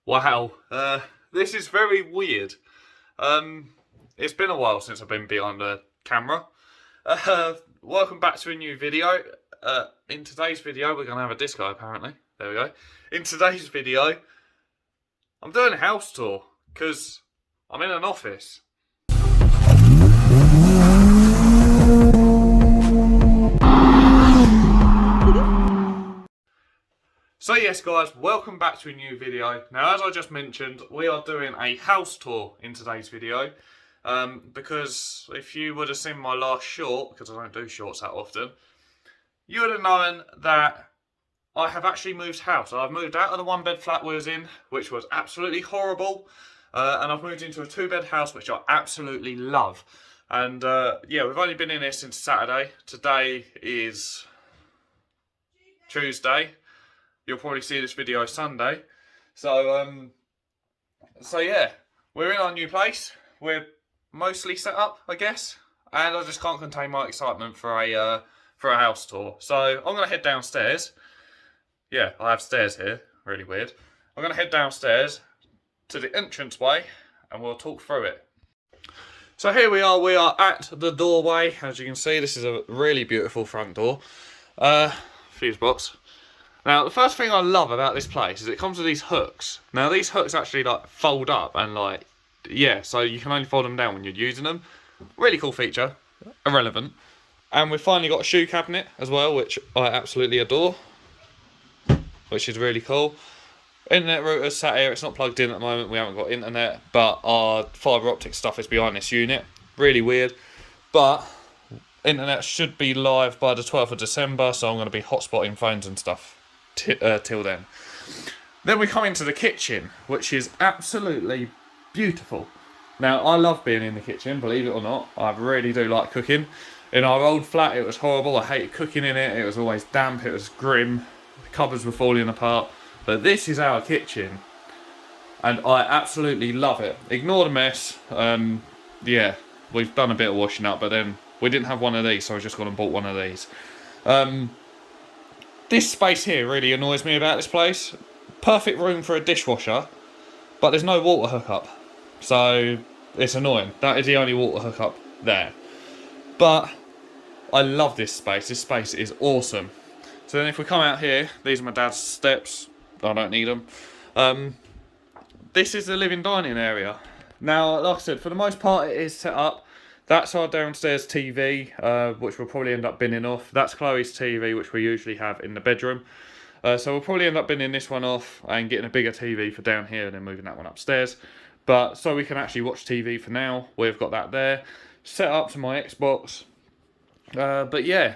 Wow, this is very weird. It's been a while since I've been behind the camera. Welcome back to a new video. In today's video, we're going to have a disco apparently. There we go. In today's video, I'm doing a house tour because I'm in an office. So yes guys, welcome back to a new video. Now as I just mentioned, we are doing a house tour in today's video. Because if you would have seen my last short, because I don't do shorts that often, you would have known that I have actually moved house. I've moved out of the one bed flat we was in, which was absolutely horrible. And I've moved into a 2-bed house, which I absolutely love. And yeah, we've only been in here since Saturday. Today is Tuesday. You'll probably see this video Sunday. So yeah, we're in our new place. We're mostly set up, I guess, and I just can't contain my excitement for a house tour. So I'm gonna head downstairs. Yeah, I have stairs here. Really weird. I'm gonna head downstairs to the entranceway, and we'll talk through it. So here we are. We are at the doorway. As you can see, this is a really beautiful front door. Fuse box. Now, the first thing I love about this place is it comes with these hooks. Now, these hooks actually like fold up and like, yeah, so you can only fold them down when you're using them. Really cool feature, irrelevant. And we've finally got a shoe cabinet as well, which I absolutely adore, which is really cool. Internet router's sat here, it's not plugged in at the moment, we haven't got internet, but our fibre optic stuff is behind this unit. Really weird, but internet should be live by the 12th of December, so I'm going to be hotspotting phones and stuff till then. Then we come into the kitchen, which is absolutely beautiful. Now, I love being in the kitchen, believe it or not. I really do like cooking. In our old flat, it was horrible. I hated cooking in it. It was always damp. It was grim. The cupboards were falling apart. But this is our kitchen, and I absolutely love it. Ignore the mess. Yeah, we've done a bit of washing up, but then we didn't have one of these, so I just gone and bought one of these. This space here really annoys me about this place. Perfect room for a dishwasher, but there's no water hookup. So it's annoying. That is the only water hookup there. But I love this space. This space is awesome. So then if we come out here, these are my dad's steps. I don't need them. This is the living dining area. Now, like I said, for the most part it is set up. That's our downstairs TV, which we'll probably end up binning off. That's Chloe's TV, which we usually have in the bedroom. So we'll probably end up binning this one off and getting a bigger TV for down here and then moving that one upstairs. But so we can actually watch TV for now, we've got that there. Set up to my Xbox. But yeah,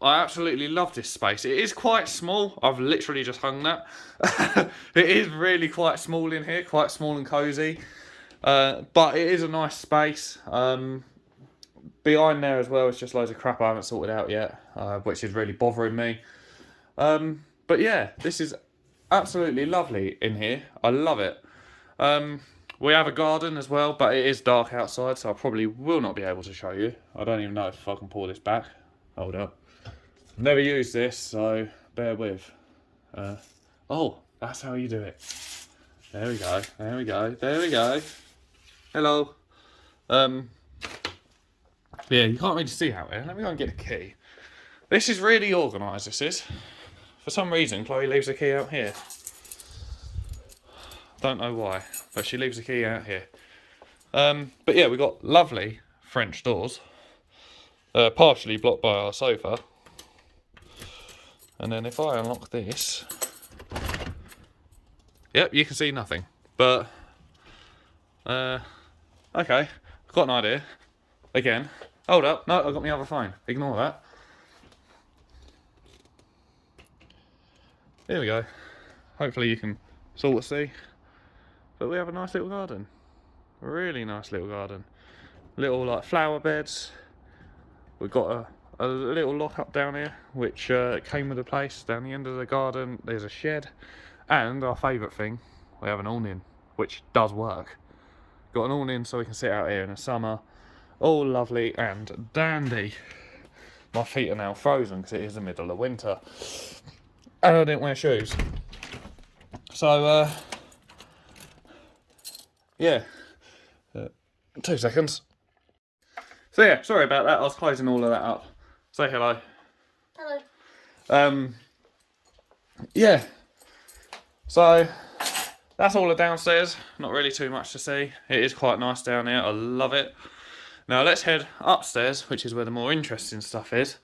I absolutely love this space. It is quite small. I've literally just hung that. It is really quite small in here, quite small and cosy. But it is a nice space. Behind there as well, it's just loads of crap I haven't sorted out yet, which is really bothering me. But yeah, this is absolutely lovely in here. I love it. We have a garden as well, but it is dark outside, so I probably will not be able to show you. I don't even know if I can pull this back. Hold up. Never used this, so bear with. Oh, that's how you do it. There we go, there we go, there we go. Hello. Yeah, you can't really see out here. Let me go and get a key. This is really organised, this is. For some reason, Chloe leaves the key out here. Don't know why, but she leaves the key out here. But yeah, we've got lovely French doors. Partially blocked by our sofa. And then if I unlock this... Yep, you can see nothing. But... okay, I've got an idea. Again. Hold up, no, I've got my other phone. Ignore that. There we go. Hopefully you can sort of see. But we have a nice little garden. A really nice little garden. Little like flower beds. We've got a little lock up down here, which came with the place. Down the end of the garden, there's a shed. And our favourite thing, we have an awning, which does work. Got an awning so we can sit out here in the summer. All lovely and dandy. My feet are now frozen because it is the middle of winter. And I didn't wear shoes. So, yeah, 2 seconds. So yeah, sorry about that. I was closing all of that up. Say hello. Hello. Yeah. So that's all the downstairs. Not really too much to see. It is quite nice down here. I love it. Now let's head upstairs, which is where the more interesting stuff is.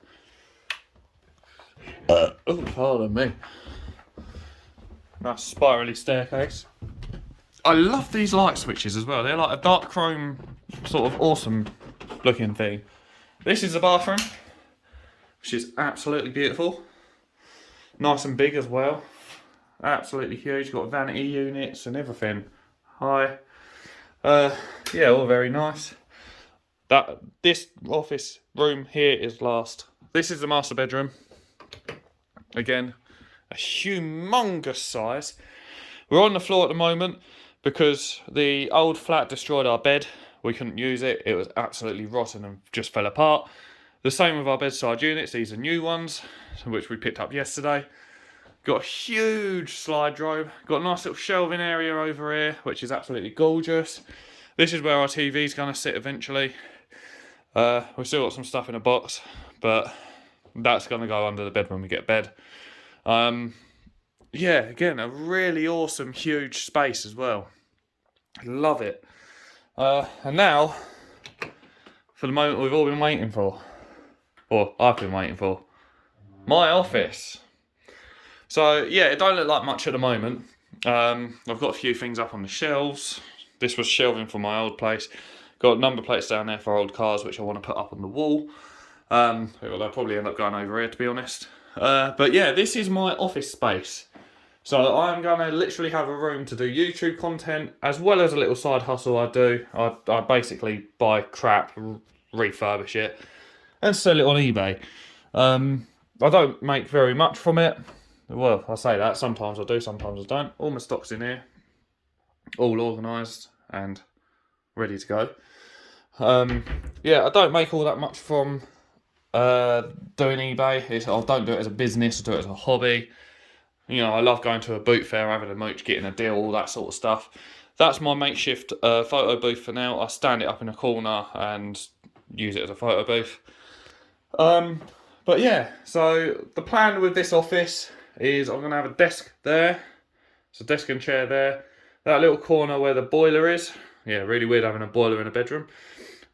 Oh, pardon me. Nice spirally staircase. I love these light switches as well. They're like a dark chrome, sort of awesome looking thing. This is the bathroom, which is absolutely beautiful. Nice and big as well. Absolutely huge. Got vanity units and everything. Hi. Yeah, all very nice. This office room here is last. This is the master bedroom. Again, a humongous size. We're on the floor at the moment because the old flat destroyed our bed. We couldn't use it. It was absolutely rotten and just fell apart. The same with our bedside units. These are new ones, which we picked up yesterday. Got a huge slide drive. Got a nice little shelving area over here, which is absolutely gorgeous. This is where our TV's going to sit eventually. We've still got some stuff in a box, but that's going to go under the bed when we get bed. Yeah, again, a really awesome, huge space as well. Love it. And now, for the moment we've all been waiting for, or I've been waiting for, my office. So yeah, it don't look like much at the moment. I've got a few things up on the shelves. This was shelving for my old place. Got number plates down there for old cars, which I want to put up on the wall. They'll probably end up going over here, to be honest. But yeah, this is my office space. So I'm going to literally have a room to do YouTube content, as well as a little side hustle I do. I basically buy crap, refurbish it, and sell it on eBay. I don't make very much from it. Well, I say that, sometimes I do, sometimes I don't. All my stock's in here, all organised and ready to go. Yeah, I don't make all that much from doing eBay. I don't do it as a business, I do it as a hobby. You know, I love going to a boot fair, having a mooch, getting a deal, all that sort of stuff. That's my makeshift photo booth for now. I stand it up in a corner and use it as a photo booth. But yeah, so the plan with this office is I'm going to have a desk there. So desk and chair there. That little corner where the boiler is. Yeah, really weird having a boiler in a bedroom.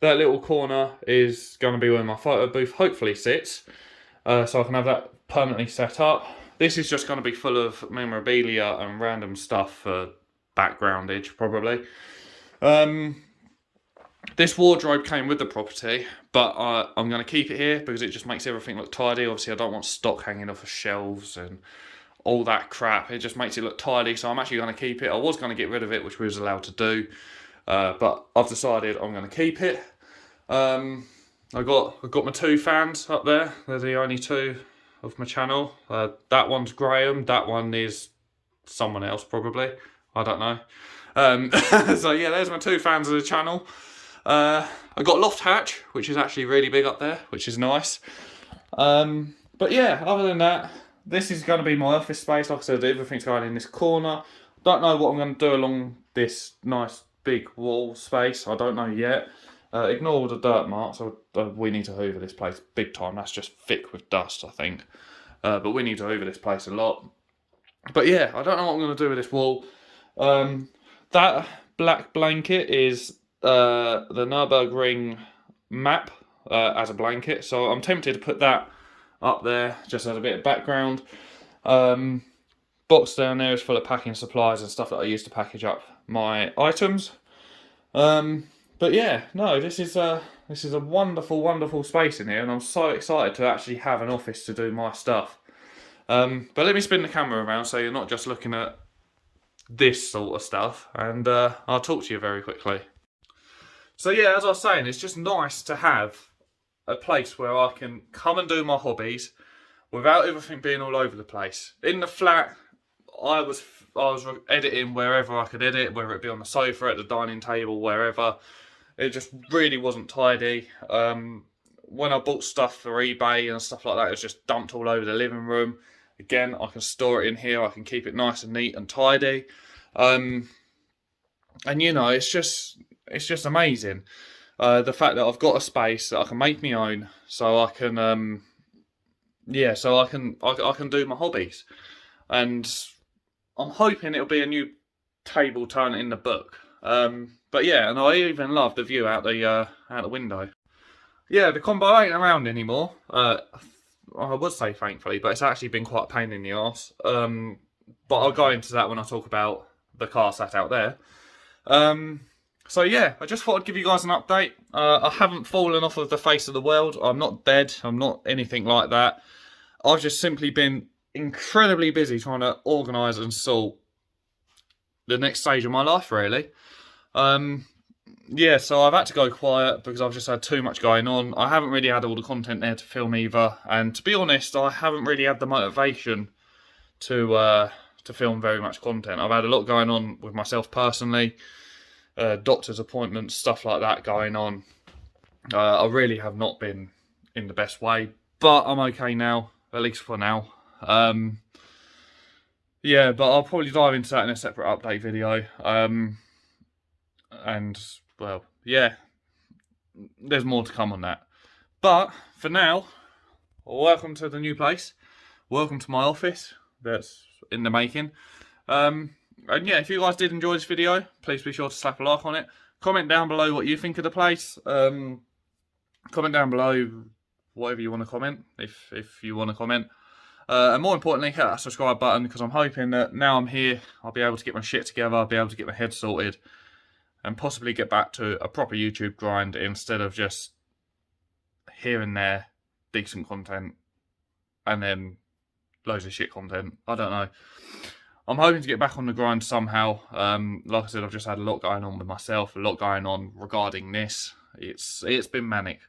That little corner is going to be where my photo booth hopefully sits. So I can have that permanently set up. This is just going to be full of memorabilia and random stuff for backgroundage, probably. This wardrobe came with the property, but I'm going to keep it here because it just makes everything look tidy. Obviously, I don't want stock hanging off of shelves and all that crap. It just makes it look tidy, so I'm actually going to keep it. I was going to get rid of it, which we was allowed to do, but I've decided I'm going to keep it. I've got my 2 fans up there. They're the only 2 of my channel. That one's Graham. That one is someone else, probably. I don't know. So yeah, there's my 2 fans of the channel. I got loft hatch, which is actually really big up there, which is nice. But yeah, other than that, this is going to be my office space. Like I said, everything's going in this corner. Don't know what I'm going to do along this nice big wall space. I don't know yet. Ignore all the dirt marks. We need to hoover this place big time. That's just thick with dust, I think. But we need to hoover this place a lot. But yeah, I don't know what I'm going to do with this wall. That black blanket is the Nürburgring map as a blanket. So I'm tempted to put that up there just as a bit of background. Box down there is full of packing supplies and stuff that I use to package up my items. But yeah, no, this is a wonderful, wonderful space in here, and I'm so excited to actually have an office to do my stuff. But let me spin the camera around so you're not just looking at this sort of stuff, and I'll talk to you very quickly. So yeah, as I was saying, it's just nice to have a place where I can come and do my hobbies without everything being all over the place. In the flat, I was editing wherever I could edit, whether it be on the sofa, at the dining table, wherever. It just really wasn't tidy. When I bought stuff for eBay and stuff like that, it was just dumped all over the living room. Again, I can store it in here. I can keep it nice and neat and tidy. And you know, it's just amazing. The fact that I've got a space that I can make my own, so I can yeah, so I can do my hobbies, and I'm hoping it'll be a new table turn in the book. But yeah, and I even love the view out the window. Yeah, the combo ain't around anymore. I would say thankfully, but it's actually been quite a pain in the arse. But I'll go into that when I talk about the car sat out there. Um, so yeah, I just thought I'd give you guys an update. I haven't fallen off of the face of the world. I'm not dead. I'm not anything like that. I've just simply been incredibly busy trying to organise and sort the next stage of my life, really. Um, yeah, so I've had to go quiet because I've just had too much going on. I haven't really had all the content there to film either, and to be honest, I haven't really had the motivation to film very much content. I've had a lot going on with myself personally, doctor's appointments, stuff like that going on. I really have not been in the best way, but I'm okay now, at least for now. Yeah, but I'll probably dive into that in a separate update video. And, well, yeah, there's more to come on that. But, for now, welcome to the new place. Welcome to my office that's in the making. And yeah, if you guys did enjoy this video, please be sure to slap a like on it. Comment down below what you think of the place. Comment down below whatever you want to comment, if you want to comment. And more importantly, hit that subscribe button, because I'm hoping that now I'm here, I'll be able to get my shit together, I'll be able to get my head sorted, and possibly get back to a proper YouTube grind instead of just here and there decent content and then loads of shit content. I don't know. I'm hoping to get back on the grind somehow. Like I said, I've just had a lot going on with myself, a lot going on regarding this. It's been manic.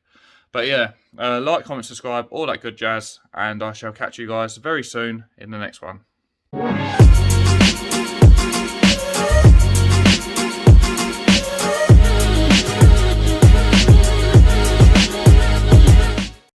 But yeah, like, comment, subscribe, all that good jazz, and I shall catch you guys very soon in the next one.